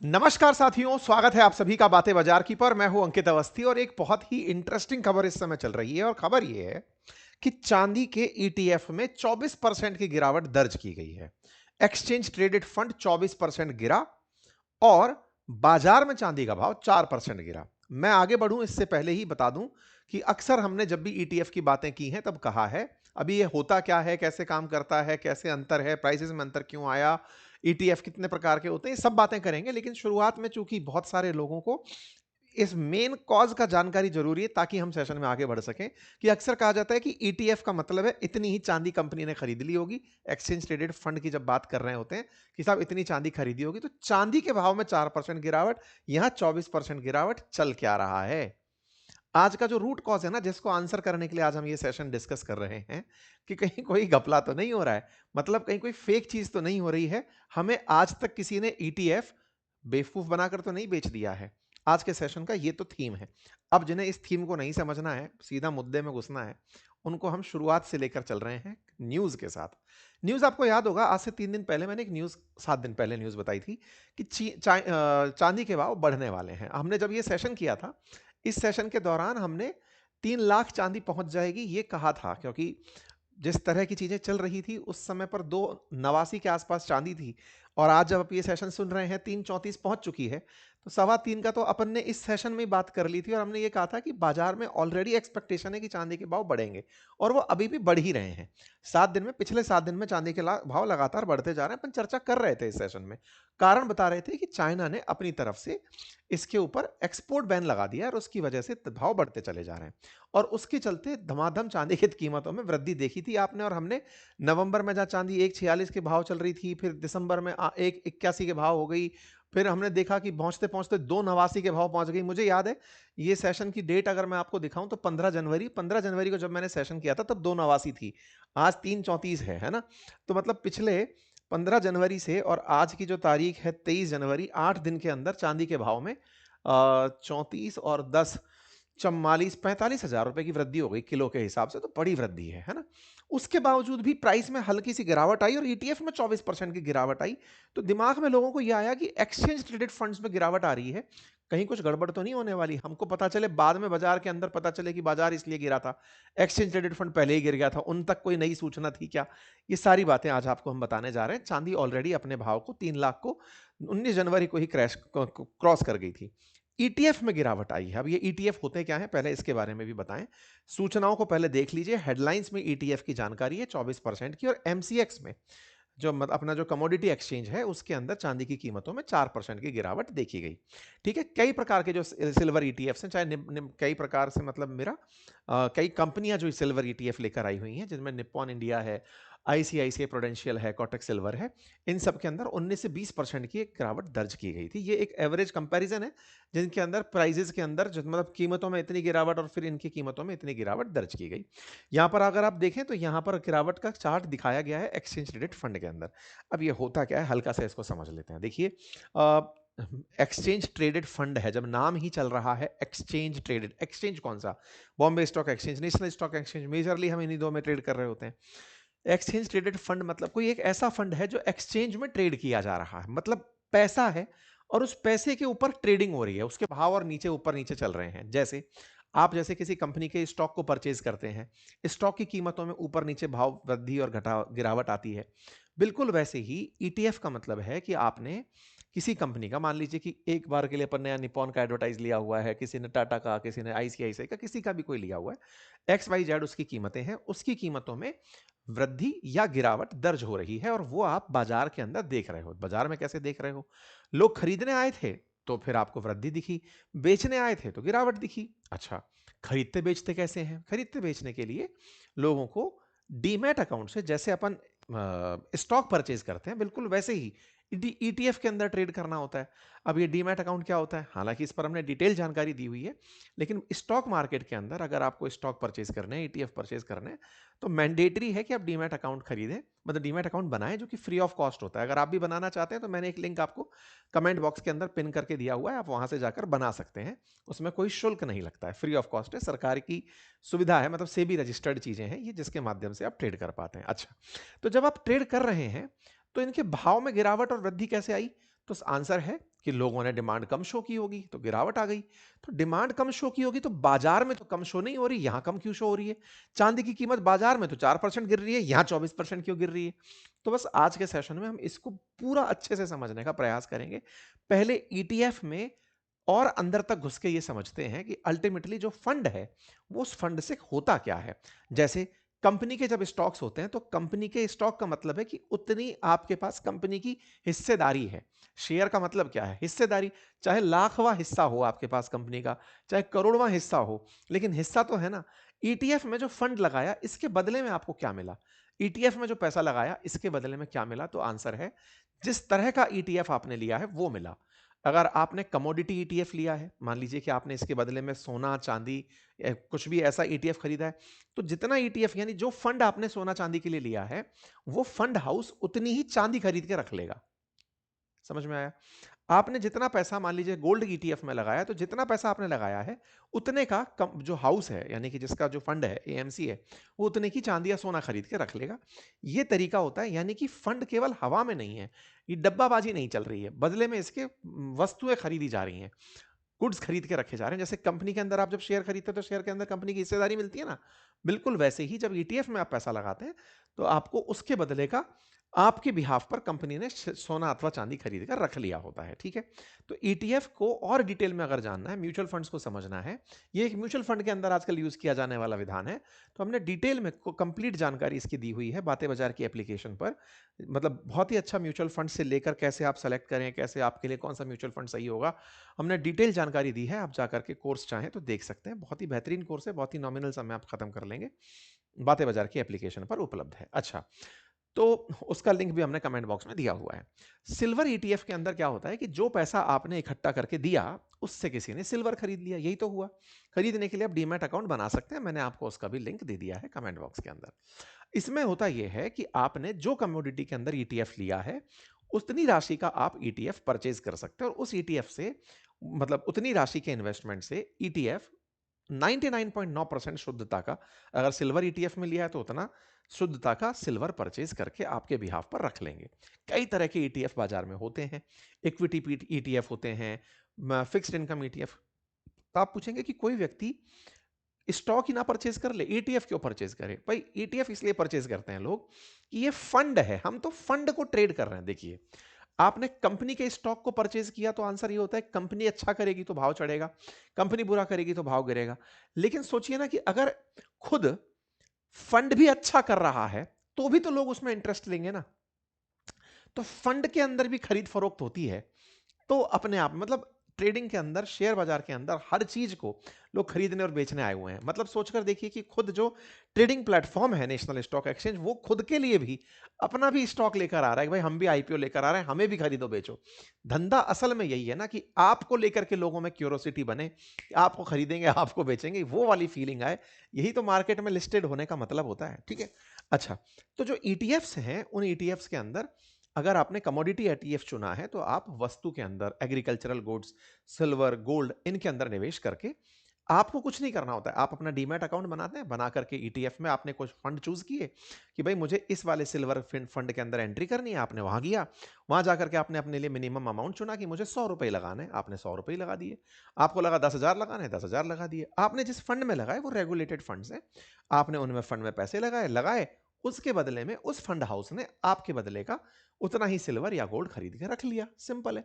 नमस्कार साथियों, स्वागत है आप सभी का बातें बाजार की पर। मैं हूं अंकित अवस्थी और एक बहुत ही इंटरेस्टिंग खबर इस समय चल रही है और खबर यह है कि चांदी के ईटीएफ में 24% की गिरावट दर्ज की गई है। एक्सचेंज ट्रेडेड फंड 24% गिरा और बाजार में चांदी का भाव 4% गिरा। मैं आगे बढ़ूं इससे पहले ही बता दूं कि अक्सर हमने जब भी ईटीएफ की बातें की हैं तब कहा है अभी ये होता क्या है, कैसे काम करता है, कैसे अंतर है, प्राइसेस में अंतर क्यों आया, ईटीएफ कितने प्रकार के होते हैं, ये सब बातें करेंगे। लेकिन शुरुआत में चूंकि बहुत सारे लोगों को इस मेन कॉज का जानकारी जरूरी है ताकि हम सेशन में आगे बढ़ सकें। कि अक्सर कहा जाता है कि ईटीएफ का मतलब है इतनी ही चांदी कंपनी ने खरीद ली होगी। एक्सचेंज ट्रेडेड फंड की जब बात कर रहे होते हैं कि साहब इतनी चांदी खरीदी होगी, तो चांदी के भाव में 4% गिरावट, यहां 24% गिरावट चल क्या रहा है। आज का जो रूट कॉज है ना, जिसको आंसर करने के लिए आज हम ये सेशन डिस्कस कर रहे हैं कि कहीं कोई घपला तो नहीं हो रहा है, मतलब कहीं कोई फेक चीज तो नहीं हो रही है, हमें आज तक किसी ने ईटीएफ बेवकूफ बनाकर तो नहीं बेच दिया है। आज के सेशन का ये तो थीम है। अब जिन्हें इस थीम को नहीं समझना है, सीधा मुद्दे में घुसना है, उनको हम शुरुआत से लेकर चल रहे हैं न्यूज के साथ। न्यूज आपको याद होगा, आज से 3 दिन पहले मैंने एक न्यूज, 7 दिन पहले न्यूज बताई थी कि चांदी के भाव बढ़ने वाले हैं। हमने जब ये सेशन किया था, इस सेशन के दौरान हमने 3 लाख चांदी पहुंच जाएगी ये कहा था, क्योंकि जिस तरह की चीजें चल रही थी उस समय पर 2 89 के आसपास चांदी थी। और आज जब आप ये सेशन सुन रहे हैं 334 पहुंच चुकी है। तो 3.25 का तो अपन ने इस सेशन में बात कर ली थी और हमने ये कहा था कि बाजार में ऑलरेडी एक्सपेक्टेशन है कि चांदी के भाव बढ़ेंगे और वो अभी भी बढ़ ही रहे हैं। 7 दिन में, पिछले 7 दिन में चांदी के भाव लगातार बढ़ते जा रहे हैं। अपन चर्चा कर रहे थे इस सेशन में, कारण बता रहे थे कि चाइना ने अपनी तरफ से इसके ऊपर एक्सपोर्ट बैन लगा दिया और उसकी वजह से भाव बढ़ते चले जा रहे हैं और उसके चलते धमाधम चांदी की कीमतों में वृद्धि देखी थी आपने और हमने। नवंबर में जहां चांदी 146 के भाव चल रही थी, फिर दिसंबर में 181 के भाव हो गई, फिर हमने देखा कि पहुंचते पहुंचते 289 के भाव पहुंच गई। मुझे याद है ये सेशन की डेट अगर मैं आपको दिखाऊं तो 15 जनवरी को जब मैंने सेशन किया था तब 289 थी। आज 334 है ना। तो मतलब पिछले 15 जनवरी से और आज की जो तारीख है 23 जनवरी, 8 दिन के अंदर चांदी के भाव में 34 और 10 44 45 हजार रुपए की वृद्धि हो गई किलो के हिसाब से। तो बड़ी वृद्धि है ना। उसके बावजूद भी प्राइस में हल्की सी गिरावट आई और ईटीएफ में 24% की गिरावट आई। तो दिमाग में लोगों को यह आया कि एक्सचेंज ट्रेडेड फंड्स में गिरावट आ रही है, कहीं कुछ गड़बड़ तो नहीं होने वाली। हमको पता चले बाद में, बाजार के अंदर पता चले कि बाजार इसलिए गिरा था, एक्सचेंज ट्रेडेड फंड पहले ही गिर गया था, उन तक कोई नई सूचना थी क्या। ये सारी बातें आज आपको हम बताने जा रहे हैं। चांदी ऑलरेडी अपने भाव को 3 लाख को 19 जनवरी को ही क्रॉस कर गई थी। ईटीएफ में गिरावट आई है। अब ये ईटीएफ होते क्या है, पहले इसके बारे में भी बताएं। सूचनाओं को पहले देख लीजिए। हेडलाइंस में ईटीएफ की जानकारी है 24% की, और एमसीएक्स में जो अपना जो कमोडिटी एक्सचेंज है उसके अंदर चांदी की कीमतों में 4% की गिरावट देखी गई। ठीक है। कई प्रकार के जो सिल्वर ईटीएफ हैं, चाहे कई प्रकार से, मतलब मेरा कई कंपनियां जो सिल्वर ईटीएफ लेकर आई हुई हैं, जिनमें निप्पॉन इंडिया है, आईसीआईसीआई प्रूडेंशियल है, कोटक सिल्वर है, इन सब के अंदर 19 से 20% की एक गिरावट दर्ज की गई थी। ये एक एवरेज कंपैरिजन है जिनके अंदर प्राइजेस के अंदर मतलब कीमतों में इतनी गिरावट और फिर इनकी कीमतों में इतनी गिरावट दर्ज की गई। यहां पर अगर आप देखें तो यहां पर गिरावट का चार्ट दिखाया गया है एक्सचेंज ट्रेडेड फंड के अंदर। अब ये होता क्या है, हल्का सा इसको समझ लेते हैं। देखिए, एक्सचेंज ट्रेडेड फंड है, जब नाम ही चल रहा है एक्सचेंज ट्रेडेड, एक्सचेंज कौन सा, Bombay stock exchange, national stock exchange, majorly हम इन्हीं दो में ट्रेड कर रहे होते हैं। एक्सचेंज ट्रेडेड फंड मतलब कोई एक ऐसा फंड है जो एक्सचेंज में ट्रेड किया जा रहा है, मतलब पैसा है और उस पैसे के ऊपर ट्रेडिंग हो रही है, उसके भाव और नीचे ऊपर नीचे चल रहे हैं। जैसे आप जैसे किसी कंपनी के स्टॉक को परचेज करते हैं, स्टॉक की कीमतों में ऊपर नीचे भाव वृद्धि और घटा गिरावट आती है, बिल्कुल वैसे ही ईटीएफ का मतलब है कि आपने किसी कंपनी का, मान लीजिए कि एक बार के लिए अपन ने निपॉन का एडवर्टाइज लिया हुआ है, किसी ने टाटा का, किसी ने आईसीआईसीआई का, किसी का भी कोई लिया हुआ है, एक्स वाई जेड उसकी कीमतें हैं, उसकी कीमतों में वृद्धि या गिरावट दर्ज हो रही है और वो आप बाजार के अंदर देख रहे हो। बाजार में कैसे देख रहे हो, लोग खरीदने आए थे तो फिर आपको वृद्धि दिखी, बेचने आए थे तो गिरावट दिखी। अच्छा, खरीदते बेचते कैसे हैं, खरीदते बेचने के लिए लोगों को डीमैट अकाउंट से, जैसे अपन स्टॉक परचेज करते हैं बिल्कुल वैसे ही ईटीएफ के अंदर ट्रेड करना होता है। अब ये डीमैट अकाउंट क्या होता है, हालांकि इस पर हमने डिटेल जानकारी दी हुई है, लेकिन स्टॉक मार्केट के अंदर अगर आपको स्टॉक परचेज करने हैं, ईटीएफ परचेज करने हैं, तो मैंडेटरी है कि आप डीमैट अकाउंट खरीदें, मतलब डीमैट अकाउंट बनाएं, जो कि फ्री ऑफ कॉस्ट होता है। अगर आप भी बनाना चाहते हैं तो मैंने एक लिंक आपको कमेंट बॉक्स के अंदर पिन करके दिया हुआ है, आप वहां से जाकर बना सकते हैं। उसमें कोई शुल्क नहीं लगता है, फ्री ऑफ कॉस्ट है, सरकार की सुविधा है, मतलब सेबी रजिस्टर्ड चीजें हैं ये, जिसके माध्यम से आप ट्रेड कर पाते हैं। अच्छा, तो जब आप ट्रेड कर रहे हैं तो इनके भाव में गिरावट और वृद्धि कैसे आई, तो आंसर है कि लोगों ने डिमांड कम शो की होगी तो गिरावट आ गई। तो डिमांड कम शो की होगी तो बाजार में तो कम शो नहीं हो रही, यहां कम क्यों शो हो रही है? चांदी की कीमत बाजार में तो 4% गिर रही है, यहां 24% क्यों गिर रही है? तो बस आज के सेशन में हम इसको पूरा अच्छे से समझने का प्रयास करेंगे। पहले ईटीएफ में और अंदर तक घुस के ये समझते हैं कि अल्टीमेटली जो फंड है वो उस फंड से होता क्या है। जैसे कंपनी के जब स्टॉक्स होते हैं तो कंपनी के स्टॉक का मतलब है कि उतनी आपके पास कंपनी की हिस्सेदारी है। शेयर का मतलब क्या है? हिस्सेदारी। चाहे लाखवां हिस्सा हो आपके पास कंपनी का, चाहे करोड़वां हिस्सा हो, लेकिन हिस्सा तो है ना। ईटीएफ में जो फंड लगाया इसके बदले में आपको क्या मिला? ईटीएफ में जो पैसा लगाया इसके बदले में क्या मिला? तो आंसर है जिस तरह का ईटीएफ आपने लिया है वो मिला। अगर आपने कमोडिटी ईटीएफ लिया है, मान लीजिए कि आपने इसके बदले में सोना चांदी कुछ भी ऐसा ईटीएफ खरीदा है, तो जितना ईटीएफ यानी जो फंड आपने सोना चांदी के लिए लिया है वो फंड हाउस उतनी ही चांदी खरीद के रख लेगा। समझ में आया? आपने जितना पैसा मान लीजिए गोल्ड ईटीएफ में लगाया, तो जितना पैसा आपने लगाया है उतने का जो हाउस है यानी कि जिसका जो फंड है एएमसी है, वो उतने की चांदी या सोना खरीद के रख लेगा। ये तरीका होता है, यानी कि फंड केवल हवा में नहीं है, ये डब्बाबाजी नहीं चल रही है, बदले में इसके वस्तुएं खरीदी जा रही हैं, गुड्स खरीद के रखे जा रहे हैं। जैसे कंपनी के अंदर आप जब शेयर खरीदते हो तो शेयर के अंदर कंपनी की हिस्सेदारी मिलती है ना, बिल्कुल वैसे ही जब ईटीएफ में आप पैसा लगाते हैं तो आपको उसके बदले का आपके बिहाफ पर कंपनी ने सोना अथवा चांदी खरीद कर रख लिया होता है। ठीक है, तो ईटीएफ को और डिटेल में अगर जानना है, म्यूचुअल फंड्स को समझना है, ये एक म्यूचुअल फंड के अंदर आजकल यूज किया जाने वाला विधान है, तो हमने डिटेल में कंप्लीट जानकारी इसकी दी हुई है बातें बाजार की एप्लीकेशन पर। मतलब बहुत ही अच्छा म्यूचुअल फंड से लेकर कैसे आप सेलेक्ट करें, कैसे आपके लिए कौन सा म्यूचुअल फंड सही होगा, हमने डिटेल जानकारी दी है। आप जाकर के कोर्स चाहें तो देख सकते हैं, बहुत ही बेहतरीन कोर्स है, बहुत ही नॉमिनल समय आप खत्म कर लेंगे, बातें बाजार की एप्लीकेशन पर उपलब्ध है। अच्छा, तो उसका लिंक भी हमने कमेंट बॉक्स में दिया हुआ है। सिल्वर ईटीएफ के अंदर क्या होता है कि जो पैसा आपने इकट्ठा करके दिया उससे किसी ने सिल्वर खरीद लिया, यही तो हुआ। खरीदने के लिए आप डीमैट अकाउंट बना सकते हैं, मैंने आपको उसका भी लिंक दे दिया है कमेंट बॉक्स के अंदर। इसमें होता यह है कि आपने जो कमोडिटी के अंदर ईटीएफ लिया है उतनी राशि का आप ईटीएफ परचेज कर सकते हैं, और उस ईटीएफ से मतलब उतनी राशि के इन्वेस्टमेंट से ईटीएफ 99.9% शुद्धता का, अगर सिल्वर ईटीएफ में लिया है तो उतना शुद्धता का सिल्वर परचेज करके आपके बिहाफ पर रख लेंगे। कई तरह के ईटीएफ बाजार में होते हैं, इक्विटी ईटीएफ होते हैं, फिक्स्ड इनकम ईटीएफ। तो आप पूछेंगे कि कोई व्यक्ति स्टॉक ही ना परचेज कर ले, ईटीएफ क्यों परचेज करे? भाई ईटीएफ इसलिए परचेज करते हैं लोग कि ये फंड है, हम तो फंड को ट्रेड कर रहे हैं। देखिए, आपने कंपनी के स्टॉक को परचेज किया तो आंसर ये होता है कंपनी अच्छा करेगी तो भाव चढ़ेगा, कंपनी बुरा करेगी तो भाव गिरेगा। लेकिन सोचिए ना कि अगर खुद फंड भी अच्छा कर रहा है तो भी तो लोग उसमें इंटरेस्ट लेंगे ना। तो फंड के अंदर भी खरीद फरोख्त होती है, तो अपने आप मतलब ट्रेडिंग के अंदर, शेयर बाजार के अंदर हर चीज को लोग खरीदने और बेचने आए हुए हैं। मतलब सोचकर देखिए कि खुद जो ट्रेडिंग प्लेटफॉर्म है नेशनल स्टॉक एक्सचेंज, वो खुद के लिए भी अपना भी स्टॉक लेकर आ रहा है कि भाई हम भी आईपीओ लेकर आ रहे हैं, हमें भी खरीदो बेचो। धंधा असल में यही है ना कि आपको लेकर के लोगों में क्यूरोसिटी बने कि आपको खरीदेंगे आपको बेचेंगे, वो वाली फीलिंग आए। यही तो मार्केट में लिस्टेड होने का मतलब होता है। ठीक है, अच्छा, तो जो ईटीएफ्स हैं उन ईटीएफ्स के अंदर अगर आपने कमोडिटी ईटीएफ चुना है तो आप वस्तु के अंदर, एग्रीकल्चरल गुड्स, सिल्वर, गोल्ड, इनके अंदर निवेश करके आपको कुछ नहीं करना होता है। आप अपना डीमैट अकाउंट बनाते हैं, बना करके ईटीएफ में आपने कुछ फंड चूज किए कि भाई मुझे इस वाले सिल्वर फंड के अंदर एंट्री करनी है, आपने वहां गया, वहां जाकर के आपने अपने लिए मिनिमम अमाउंट चुना कि मुझे 100 रुपए लगाने हैं, आपने 100 रुपए लगा दिए। आपको लगा 10,000 लगाने, 10,000 लगा दिए। आपने जिस फंड में लगाए वो रेगुलेटेड फंड्स हैं, आपने उनमें फंड में पैसे लगाए लगाए, उसके बदले में उस फंड हाउस ने आपके बदले का उतना ही सिल्वर या गोल्ड खरीद के रख लिया। सिंपल है।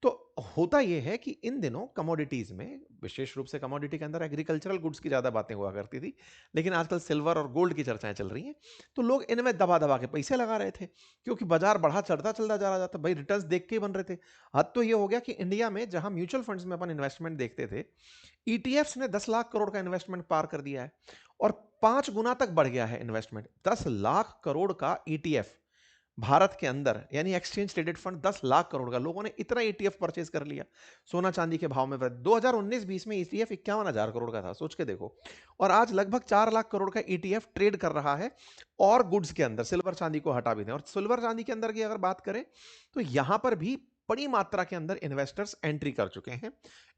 तो होता यह है कि इन दिनों कमोडिटीज में, विशेष रूप से कमोडिटी के अंदर एग्रीकल्चरल गुड्स की ज्यादा बातें हुआ करती थी, लेकिन आजकल सिल्वर और गोल्ड की चर्चाएं चल रही हैं, तो लोग इनमें दबा दबा के पैसे लगा रहे थे क्योंकि बाजार बढ़ा चढ़ता चलता जा रहा था। भाई रिटर्न्स देख के ही बन रहे थे। हद तो ये हो गया कि इंडिया में जहां म्यूचुअल फंड्स में अपन इन्वेस्टमेंट देखते थे, ईटीएफ्स ने 10 लाख करोड़ का इन्वेस्टमेंट पार कर दिया है, और 5 गुना तक बढ़ गया है इन्वेस्टमेंट। 10 लाख करोड़ का ईटीएफ भारत के अंदर, यानी exchange traded fund 10 lakh crore का, लोगों ने इतना ईटीएफ परचेज कर लिया। सोना चांदी के भाव में वृद्धि, 2019-20 में ईटीएफ 51,000 करोड़ का था, सोच के देखो, और आज लगभग 4 लाख करोड़ का ईटीएफ ट्रेड कर रहा है। और गुड्स के अंदर सिल्वर चांदी को हटा भी दें, और सिल्वर चांदी के अंदर की अगर बात करें तो यहां पर भी बड़ी मात्रा के अंदर इन्वेस्टर्स एंट्री कर चुके हैं।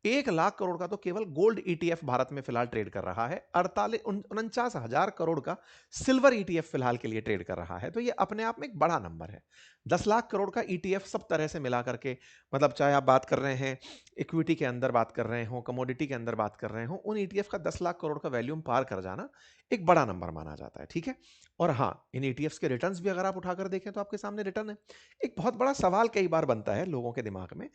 1 लाख करोड़ का तो केवल गोल्ड ईटीएफ भारत में फिलहाल ट्रेड कर रहा है। 49,000 करोड़ का सिल्वर ईटीएफ फिलहाल के लिए ट्रेड कर रहा है। तो ये अपने आप में एक बड़ा नंबर है। 10 लाख करोड़ का ईटीएफ सब तरह से मिला करके, मतलब चाहे आप बात कर रहे हैं इक्विटी के अंदर बात कर रहे हो, कमोडिटी के अंदर बात कर रहे हो, उन ईटीएफ का 10 लाख करोड़ का वैल्यूम पार कर जाना एक बड़ा नंबर माना जाता है। ठीक है। और हाँ, इन ईटीएफ्स के रिटर्न्स भी अगर आप उठाकर देखें तो आपके सामने रिटर्न है। एक बहुत बड़ा सवाल कई बार बनता है लोगों के दिमाग में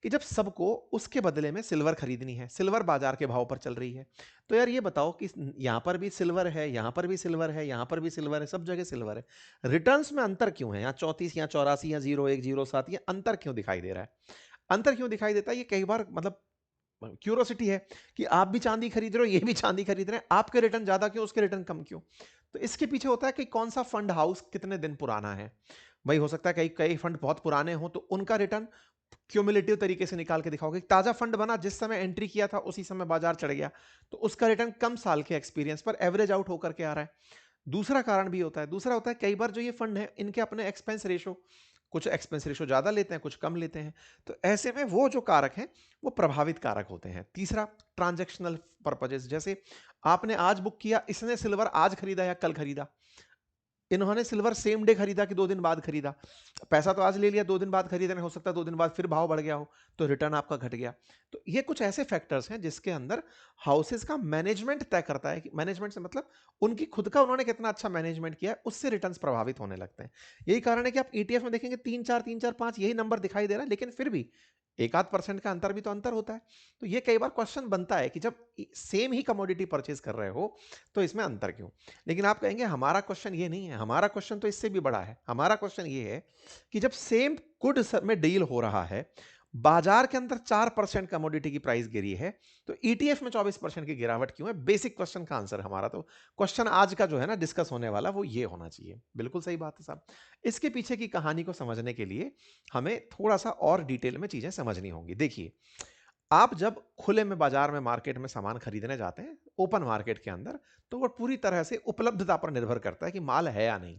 कि जब सबको उसके बदले में सिल्वर खरीदनी है, सिल्वर बाजार के भाव पर चल रही है, तो यार ये बताओ कि यहां पर भी सिल्वर है, यहां पर भी सिल्वर है, यहां पर भी सिल्वर है, सब जगह सिल्वर है, रिटर्न्स में अंतर क्यों है? यहाँ 34 या 84 या 0107, ये अंतर क्यों दिखाई दे रहा है? अंतर क्यों दिखाई देता है? ये कई बार मतलब क्यूरोसिटी है कि आप भी चांदी खरीद रहे हो, ये भी चांदी खरीद रहे हैं, आपके रिटर्न ज्यादा क्यों, उसके रिटर्न कम क्यों? तो इसके पीछे होता है कि कौन सा फंड हाउस कितने दिन पुराना है। भाई हो सकता है कई कई फंड बहुत पुराने हो तो उनका रिटर्न क्यूमुलेटिव तरीके से निकाल के दिखाओगे। ताजा फंड बना, जिस समय एंट्री किया था उसी समय बाजार चढ़ गया, तो उसका रिटर्न कम साल के एक्सपीरियंस पर एवरेज आउट होकर के आ रहा है। दूसरा कारण भी होता है, दूसरा होता है कई बार जो ये फंड है इनके अपने एक्सपेंस रेशो, कुछ एक्सपेंस रेशो ज्यादा लेते हैं, कुछ कम लेते हैं। तो ऐसे में वो जो कारक हैं वो प्रभावित कारक होते हैं। तीसरा, ट्रांजैक्शनल पर्पजेस, जैसे आपने आज बुक किया, इसने सिल्वर आज खरीदा या कल खरीदा, इन्होंने सिल्वर सेम डे खरीदा कि 2 दिन बाद खरीदा, पैसा तो आज ले लिया, 2 दिन बाद खरीदने, हो सकता है 2 दिन बाद फिर भाव बढ़ गया हो तो रिटर्न आपका घट गया। तो ये कुछ ऐसे फैक्टर्स हैं जिसके अंदर हाउसेस का मैनेजमेंट तय करता है कि मैनेजमेंट से मतलब उनकी खुद का उन्होंने कितना अच्छा मैनेजमेंट किया है, उससे रिटर्न्स प्रभावित होने लगते हैं। यही कारण है कि आप ईटीएफ में देखेंगे 3-4 यही नंबर दिखाई दे रहा है, लेकिन फिर भी 1-8% का अंतर भी तो अंतर होता है। तो ये कई बार क्वेश्चन बनता है कि जब सेम ही कमोडिटी परचेज कर रहे हो तो इसमें अंतर क्यों? लेकिन आप कहेंगे हमारा क्वेश्चन ये नहीं है, हमारा क्वेश्चन तो इससे भी बड़ा है। हमारा क्वेश्चन ये है कि जब सेम गुड में डील हो रहा है, बाजार के अंदर 4% कमोडिटी की प्राइस गिरी है, तो ईटीएफ में 24% की गिरावट क्यों है? बेसिक क्वेश्चन का आंसर हमारा तो क्वेश्चन आज का जो है ना डिस्कस होने वाला, वो ये होना चाहिए। बिल्कुल सही बात है साहब। इसके पीछे की कहानी को समझने के लिए हमें थोड़ा सा और डिटेल में चीजें समझनी होंगी। देखिए, आप जब खुले में बाजार में मार्केट में सामान खरीदने जाते हैं ओपन मार्केट के अंदर, तो वो पूरी तरह से उपलब्धता पर निर्भर करता है कि माल है या नहीं।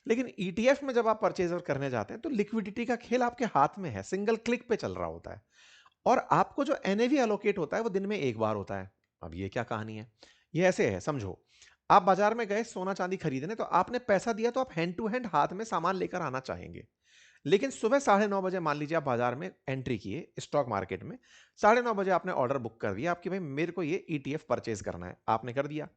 लेकिन ईटीएफ में जब आप परचेज करने जाते हैं तो लिक्विडिटी का खेल आपके हाथ में है, सिंगल क्लिक पे चल रहा होता है, और आपको जो एनएवी एलोकेट होता है वो दिन में एक बार होता है। अब ये क्या कहानी है? ये ऐसे है, समझो। आप बाजार में गए सोना चांदी खरीदने, तो आपने पैसा दिया तो आप हैंड टू हैंड हाथ में सामान लेकर आना चाहेंगे। लेकिन सुबह 9:30 बजे मान लीजिए आप बाजार में एंट्री किए स्टॉक मार्केट में, 9:30 बजे आपने ऑर्डर बुक कर दिया आपकी, भाई मेरे को ये ईटीएफ परचेज करना है, आपने कर दिया।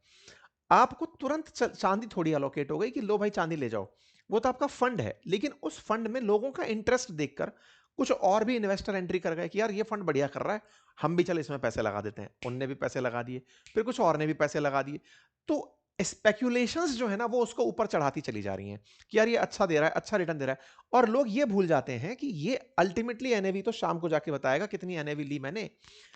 आपको तुरंत चांदी थोड़ी अलोकेट हो गई कि लो भाई चांदी ले जाओ, वो तो आपका फंड है। लेकिन उस फंड में लोगों का इंटरेस्ट देखकर कुछ और भी इन्वेस्टर एंट्री कर गए कि यार ये फंड बढ़िया कर रहा है, हम भी चल इसमें पैसे लगा देते हैं। उनने भी पैसे लगा दिए, फिर कुछ और ने भी पैसे लगा दिए। तो स्पेक्यूलेशंस जो है ना वो उसको ऊपर चढ़ाती चली जा रही हैं कि यार ये अच्छा दे रहा है, अच्छा रिटर्न दे रहा है। और लोग ये भूल जाते हैं कि ये अल्टीमेटली एनएवी तो शाम को जाके बताएगा कितनी एनएवी ली मैंने,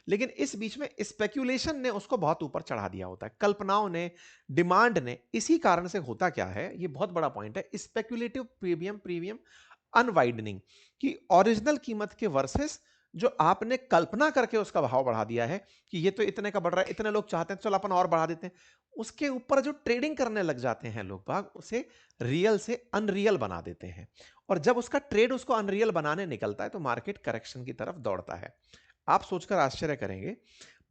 लेकिन इस बीच में स्पेक्यूलेशन ने उसको बहुत ऊपर चढ़ा दिया होता है, कल्पनाओं ने, डिमांड ने। इसी कारण से होता क्या है, ये बहुत बड़ा पॉइंट है, स्पेक्यूलेटिव प्रीमियम प्रीमियम अनवाइडनिंग, कि ओरिजिनल कीमत के वर्सेस जो आपने कल्पना करके उसका भाव बढ़ा दिया है कि ये तो इतने का बढ़ रहा है, इतने लोग चाहते हैं, चलो अपन और बढ़ा देते हैं, उसके ऊपर जो ट्रेडिंग करने लग जाते हैं लोग बाग, उसे रियल से अनरियल बना देते हैं। और जब उसका ट्रेड उसको अनरियल बनाने निकलता है तो मार्केट करेक्शन की तरफ दौड़ता है। आप सोचकर आश्चर्य करेंगे,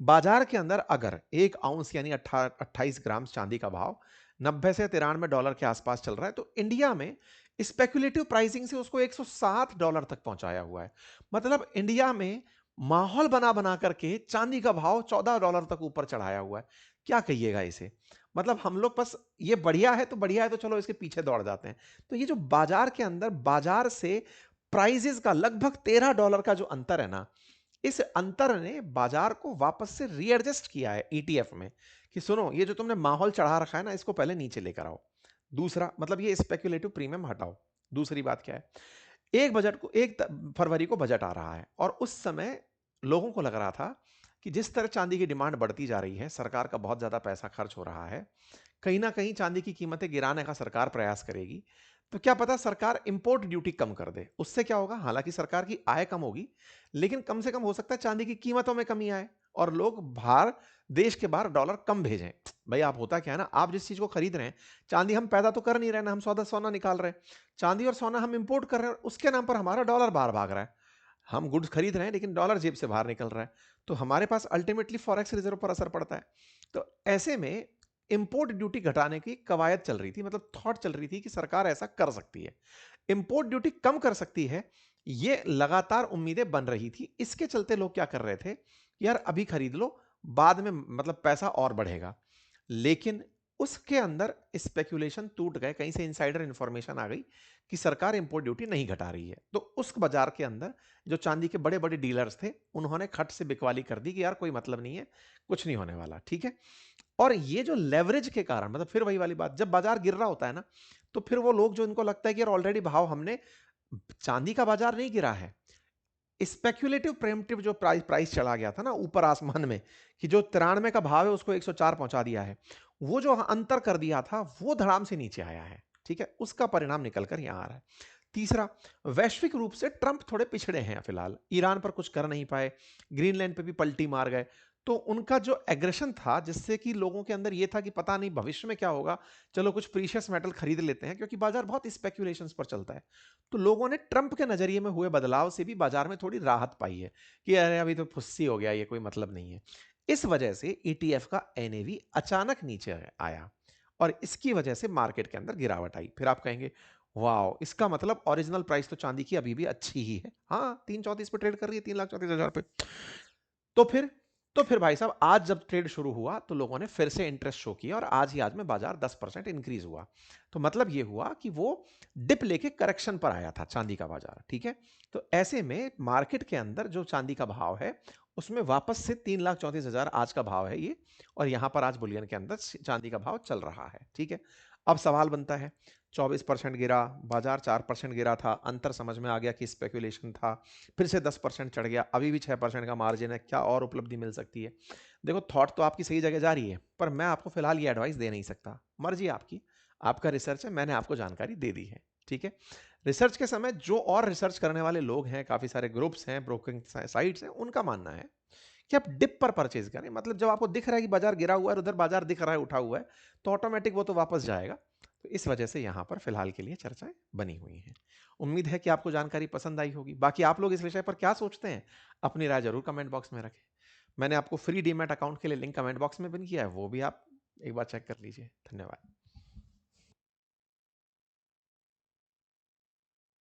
बाजार के अंदर अगर 1 आउंस यानी 28 ग्राम चांदी का भाव 90 से $93 के आसपास चल रहा है, तो इंडिया में स्पेकुलेटिव प्राइसिंग से उसको $160 तक पहुंचाया हुआ है। मतलब इंडिया में माहौल बना बना करके चांदी का भाव $14 तक ऊपर चढ़ाया हुआ है। क्या कहिएगा इसे? मतलब हम लोग बस ये बढ़िया है तो बढ़िया है तो चलो इसके पीछे दौड़ जाते हैं। तो ये जो बाजार के अंदर बाजार से प्राइजेस का लगभग $13 का जो अंतर है ना, इस अंतर ने बाजार को वापस से रीएडजस्ट किया है ईटीएफ में कि सुनो ये जो तुमने माहौल चढ़ा रखा है ना इसको पहले नीचे लेकर आओ। दूसरा मतलब ये स्पेकुलेटिव प्रीमियम हटाओ। दूसरी बात क्या है, एक बजट को 1 फरवरी को बजट आ रहा है और उस समय लोगों को लग रहा था कि जिस तरह चांदी की डिमांड बढ़ती जा रही है, सरकार का बहुत ज्यादा पैसा खर्च हो रहा है, कहीं ना कहीं चांदी की कीमतें गिराने का सरकार प्रयास करेगी। तो क्या पता सरकार इंपोर्ट ड्यूटी कम कर दे, उससे क्या होगा, हालांकि सरकार की आय कम होगी लेकिन कम से कम हो सकता है चांदी की कीमतों में कमी आए और लोग बाहर, देश के बाहर डॉलर कम भेजें। भाई आप होता क्या है ना, आप जिस चीज को खरीद रहे हैं, चांदी हम पैदा तो कर नहीं रहे ना, हम सौदा सोना निकाल रहे हैं, चांदी और सोना हम इंपोर्ट कर रहे हैं, उसके नाम पर हमारा डॉलर बाहर भाग रहा है। हम गुड्स खरीद रहे हैं लेकिन डॉलर जेब से बाहर निकल रहा है, तो हमारे पास अल्टीमेटली फॉरेक्स रिजर्व पर असर पड़ता है। तो ऐसे में इंपोर्ट ड्यूटी घटाने की कवायद चल रही थी, मतलब थॉट चल रही थी कि सरकार ऐसा कर सकती है, इंपोर्ट ड्यूटी कम कर सकती है। ये लगातार उम्मीदें बन रही थी। इसके चलते लोग क्या कर रहे थे, यार अभी खरीद लो, बाद में मतलब पैसा और बढ़ेगा। लेकिन उसके अंदर स्पेकुलेशन टूट गए, कहीं से इनसाइडर इंफॉर्मेशन आ गई कि सरकार इंपोर्ट ड्यूटी नहीं घटा रही है। तो उस बाजार के अंदर जो चांदी के बड़े बड़े डीलर्स थे, उन्होंने खट से बिकवाली कर दी कि यार कोई मतलब नहीं है, कुछ नहीं होने वाला, ठीक है। और ये जो लेवरेज के कारण, मतलब फिर वही वाली बात, जब बाजार गिर रहा होता है ना, तो फिर वो लोग जो इनको लगता है कि यार ऑलरेडी भाव हमने, चांदी का बाजार नहीं गिरा है, स्पेक्युलेटिव प्रेम्पटिव जो प्राइस चला गया था ना ऊपर आसमान में, कि जो 93 का भाव है उसको 104 पहुंचा दिया है, वो जो अंतर कर दिया था वो धड़ाम से नीचे आया है, ठीक है। उसका परिणाम निकल कर यहां आ रहा है। तीसरा, वैश्विक रूप से ट्रंप थोड़े पिछड़े हैं फिलहाल, ईरान पर कुछ कर नहीं पाए, ग्रीनलैंड पे भी पलटी मार गए। तो उनका जो एग्रेशन था, जिससे कि लोगों के अंदर ये था कि पता नहीं भविष्य में क्या होगा, चलो कुछ प्रीशियस मेटल खरीद लेते हैं, क्योंकि बाजार बहुत स्पेक्यूलेशंस पर चलता है। तो लोगों ने ट्रंप के नजरिए में हुए बदलाव से भी बाजार में थोड़ी राहत पाई है कि अरे अभी तो फुस्सी हो गया, ये कोई मतलब नहीं है। इस वजह से ईटीएफ का एनएवी अचानक नीचे आया, और इसकी वजह से मार्केट के अंदर गिरावट आई। फिर आप कहेंगे वाह, इसका मतलब ओरिजिनल प्राइस तो चांदी की अभी भी अच्छी ही है। हाँ, 334 पे ट्रेड कर रही है, 3,34,000 पे। तो फिर तो फिर भाई साहब, आज जब ट्रेड शुरू हुआ तो लोगों ने फिर से इंटरेस्ट शो किया, और आज ही आज में बाजार 10% इंक्रीज हुआ। तो मतलब ये हुआ कि वो डिप लेके करेक्शन पर आया था चांदी का बाजार, ठीक है। तो ऐसे में मार्केट के अंदर जो चांदी का भाव है, उसमें वापस से 3,34,000 आज का भाव है ये, और यहां पर आज बुलियन के अंदर चांदी का भाव चल रहा है, ठीक है। अब सवाल बनता है, 24% गिरा बाजार, 4% गिरा था, अंतर समझ में आ गया कि स्पेकुलेशन था, फिर से 10% चढ़ गया, अभी भी 6% का मार्जिन है, क्या और उपलब्धि मिल सकती है। देखो, थॉट तो आपकी सही जगह जा रही है, पर मैं आपको फिलहाल ये एडवाइस दे नहीं सकता, मर्जी आपकी, आपका रिसर्च है, मैंने आपको जानकारी दे दी है, ठीक है। रिसर्च के समय जो और रिसर्च करने वाले लोग हैं, काफी सारे ग्रुप्स हैं, ब्रोकिंग साइट्स हैं, उनका मानना है कि आप डिप पर परचेज करें। मतलब जब आपको दिख रहा है कि बाजार गिरा हुआ है, उधर बाजार दिख रहा है उठा हुआ है, तो ऑटोमेटिक वो तो वापस जाएगा। तो इस वजह से यहां पर फिलहाल के लिए चर्चाएं बनी हुई हैं। उम्मीद है कि आपको जानकारी पसंद आई होगी। बाकी आप लोग इस विषय पर क्या सोचते हैं, अपनी राय जरूर कमेंट बॉक्स में रखें। मैंने आपको फ्री डीमैट अकाउंट के लिए लिंक कमेंट बॉक्स में पिन किया है, वो भी आप एक बार चेक कर लीजिए। धन्यवाद।